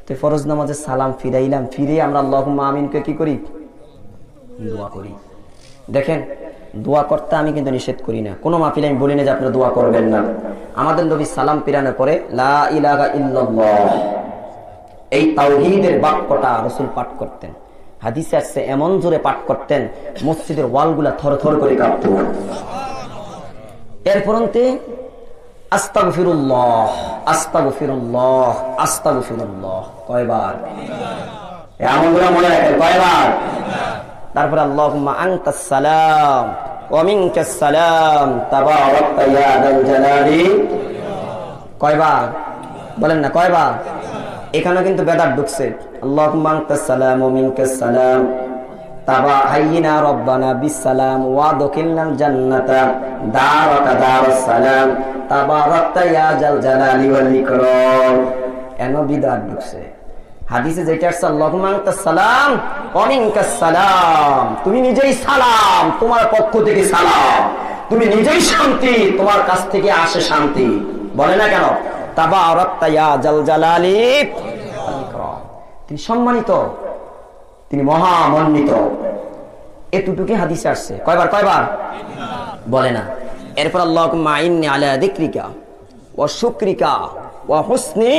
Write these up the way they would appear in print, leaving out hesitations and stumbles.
তো ফরজ নামাজে সালাম ফিরাইলাম, ফিরে আমরা আল্লাহুম্মা আমিনকে কি করি? দোয়া করি। দেখেন, দোয়া করতে আমি কিন্তু নিষেধ করি না, কোনো মাহফিলে আমি বলি না যে আপনারা দোয়া করবেন না। আমাদের নবী সালাম ফিরানোর পরে লা ইলাহা ইল্লাল্লাহ এই তাওহীদের বাক্যটা রাসূল পাঠ করতেন। হাদিসে আসছে এমন জোরে পাঠ করতেন মসজিদের ওয়ালগুলা থরথর করে কাঁপতো। এরপরন্তে আস্তাগফিরুল্লাহ আস্তাগফিরুল্লাহ আস্তাগফিরুল্লাহ কয়বার? এমনগুলো মনে রাখেন কয়বার? তারপরে আল্লাহুম্মা আনতাস সালাম ওয়া মিনকাস সালাম তাবারাকতা ইয়া যাল জালালি কয়বার? বলেন না কয়বার? এখানে কিন্তু বেদাত ঢুকছে। আল্লাহুম্মা আনতাস সালাম ওয়া মিনকাস সালাম তাবা হাইয়িনা রব্বানা বিসসালাম ওয়া দুখিলনাল জান্নাতা দারাকা দারুস সালাম তাবারাকতা ইয়া যাল জালালি ওয়াল ইকরাম। এনো বিদাত ঢুকছে। হাদিসে যেটা আছে আল্লাহুম্মা আনতাস সালাম ওয়া মিনকাস সালাম, তুমি নিজেই সালাম, তোমার পক্ষ থেকে সালাম, তুমি নিজেই শান্তি, তোমার কাছ থেকে আসে শান্তি। বলে না কেন? তাবারাকতা ইয়া যাল জালালি ওয়াল ইকরাম, তিনি সম্মানিত, তিনি মহামণ্ডিত। এতটুকু হাদিসে আসছে। কয়বার? কয়বার? বলে না। এরপর আল্লাহুম্মা আইন্নি আলা যিকরিকা ওয়া শুকরিকা ওয়া হুসনি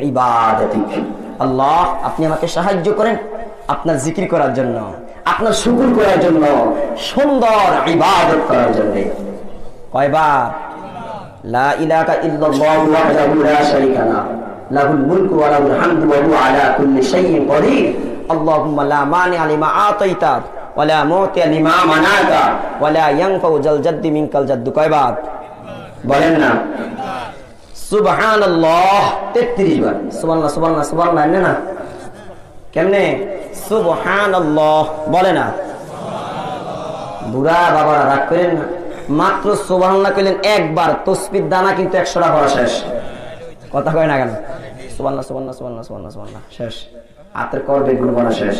ইবাদাতিক, আল্লাহ আপনি আমাকে সাহায্য করেন আপনার জিকির করার জন্য, আপনার শুকর করার জন্য, সুন্দর ইবাদত করার জন্য। কয়বার? লা ইলাহা ইল্লাল্লাহু ওয়াহদাহু লা শারীকা লাহু লাহুল মুলকু ওয়া লাহুল হামদু ওয়া হুয়া আলা কুল্লি শাইইন কাদির আল্লাহুম্মা লা মানিআ লিমা আতাইতা ওয়া লা মুতিয়া লিমা মানাতা ওয়া লা ইয়ানফাউ জাল জাদ্দি মিনকাল জাদ্দু। কয়বার? বলেন না। সুবহানাল্লাহ 33 বার। সুবহানাল্লাহ সুবহানাল্লাহ সুবহানাল্লাহ না কেমনে? সুবহানাল্লাহ বলে না। বুড়া বাবারা রাগ করেন না, মাত্র সুবহানাল্লাহ কইলেন একবার, তাসবিহ দানা কিন্তু 100টা পড়া শেষ। কথা কয় না কেন? সুবহানাল্লাহ সুবহানাল্লাহ সুবহানাল্লাহ সুবহানাল্লাহ সুবহানাল্লাহ শেষ, হাতের করবে গুণ পড়া শেষ।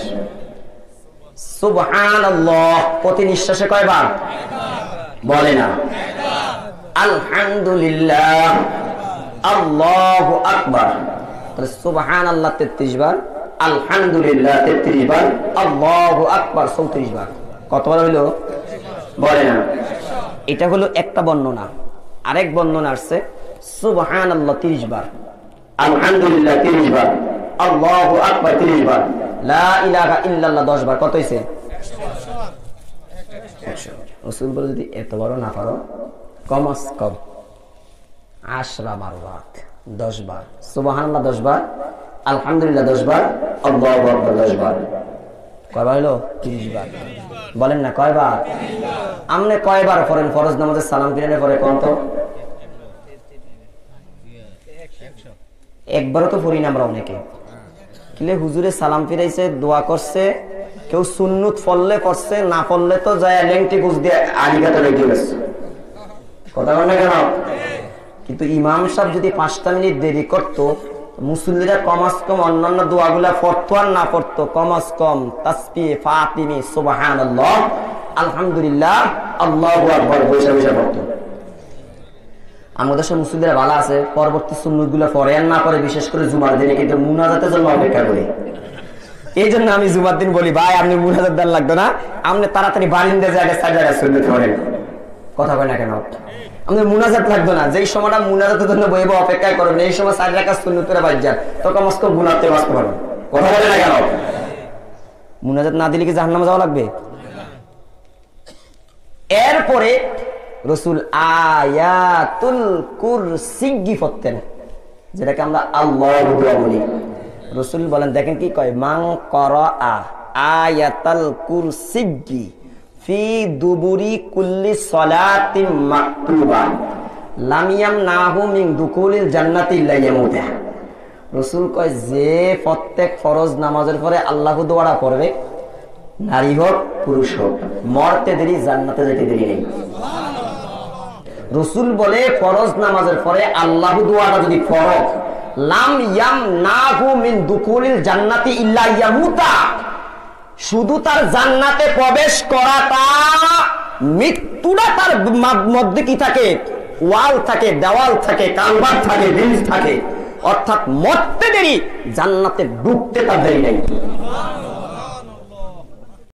সুবহানাল্লাহ প্রতি নিঃশ্বাসে কয়বার? বলে না। আলহামদুলিল্লাহ আল্লাহু আকবার, তাহলে সুবহানাল্লাহ 33 বার, আলহামদুলিল্লাহ 33 বার, আল্লাহু আকবার 34 বার। কতবার হইলো? বলে না। এটা হলো একটা বর্ণনা। আরেক বর্ণনা আসছে সুবহানাল্লাহ 30 বার, আলহামদুলিল্লাহ 30 বার, আল্লাহু আকবার 30 বার, লা ইলাহা ইল্লাল্লাহ 10 বার। কত হইছে? 100। রাসূল বলে যদি এত বড় না পারো কমস কম 10 মারওয়াত 10 বার, সুবহানাল্লাহ 10 বার, আলহামদুলিল্লাহ 10 বার, আল্লাহু আকবার 10 বার। কয়বার হলো? 30 বার। বলেন না কয়বার? আমনে কয়বার পড়েন ফরজ নামাজে সালাম ফিরানোর পরে? কোন তো একবারও তো পড়ি না আমরা অনেকে। কিলে হুজুরে সালাম ফিরাইছে, দোয়া করছে, কেউ সুন্নত ফললে করছে, না ফললে তো যায় লেংটি গুজ দিয়ে আলিগাতে রেখে গেছে। কথা বল না কেন? কিন্তু ইমাম সাহেব যদি 5টা মিনিট দেরি করতো, মুসল্লিরা কমাস কম অন্যান্য দোয়াগুলা পড়তো আর না পড়তো, কমাস কম তাসবিহ, ফাতিমি, সুবহানাল্লাহ, আলহামদুলিল্লাহ, আল্লাহু আকবার বসে বসে পড়তো। আমাদের সব মুসল্লিরা ভালো আছে, পরবর্তী সুন্নতগুলো পড়ে আর না পড়ে, বিশেষ করে জুমার দিনে কিন্তু মুনাজাতের জন্য অপেক্ষা করি। এই জন্য আমি জুমার দিন বলি, ভাই আপনি মুনাজাত দেন লাগতো না, আপনি তাড়াতাড়ি বারিন্দা জায়গায় 4 জায়গায় সুন্নত পড়েন। কথা কয় না কেন? আমাদের মুনাজাত লাগতো না, যেই সময়টা মুনাজাতের জন্য বইব অপেক্ষা করবেন, এই সময় 4 রাকাত সুন্নত পড়ে বাদ যান, তো কমস কম গুনাহতে বাঁচতে পারবেন। কথা বলে না কেন? মুনাজাত না দিলে কি জাহান্নামে যাওয়া লাগবে? এরপরে রাসূল আয়াতুল কুরসি পড়তেন, যেটাকে আমরা আল্লাহু দোয়া বলি। রাসূল বলেন, দেখেন কি কয়, মান করা আয়াতুল কুরসি ফি দুবুরি কুল্লি সালাতিন মাকতুবা লাম ইয়ামনাহু মিন দুকুলিল জান্নাতি ইল্লা ইয়ামুতা। রাসূল কয়, যে প্রত্যেক ফরজ নামাজের পরে আল্লাহু দোয়াটা পড়বে, নারী হোক পুরুষ হোক, মরতে দেরি জান্নাতে যেতে দেরি নেই। রাসূল বলে, ফরজ নামাজের পরে আল্লাহু দোয়াটা যদি পড়ো, লাম ইয়ামনাহু মিন দুকুলিল জান্নাতি ইল্লা ইয়ামুতা, শুধু তার জান্নাতে প্রবেশ করাটা, মৃত্যুটা তার মধ্যে কি থাকে? ওয়াল থাকে, দেওয়াল থাকে, কালভার থাকে, ব্রিজ থাকে, অর্থাৎ মরতে দেরি, জান্নাতে ঢুকতে তার দেরি নাই।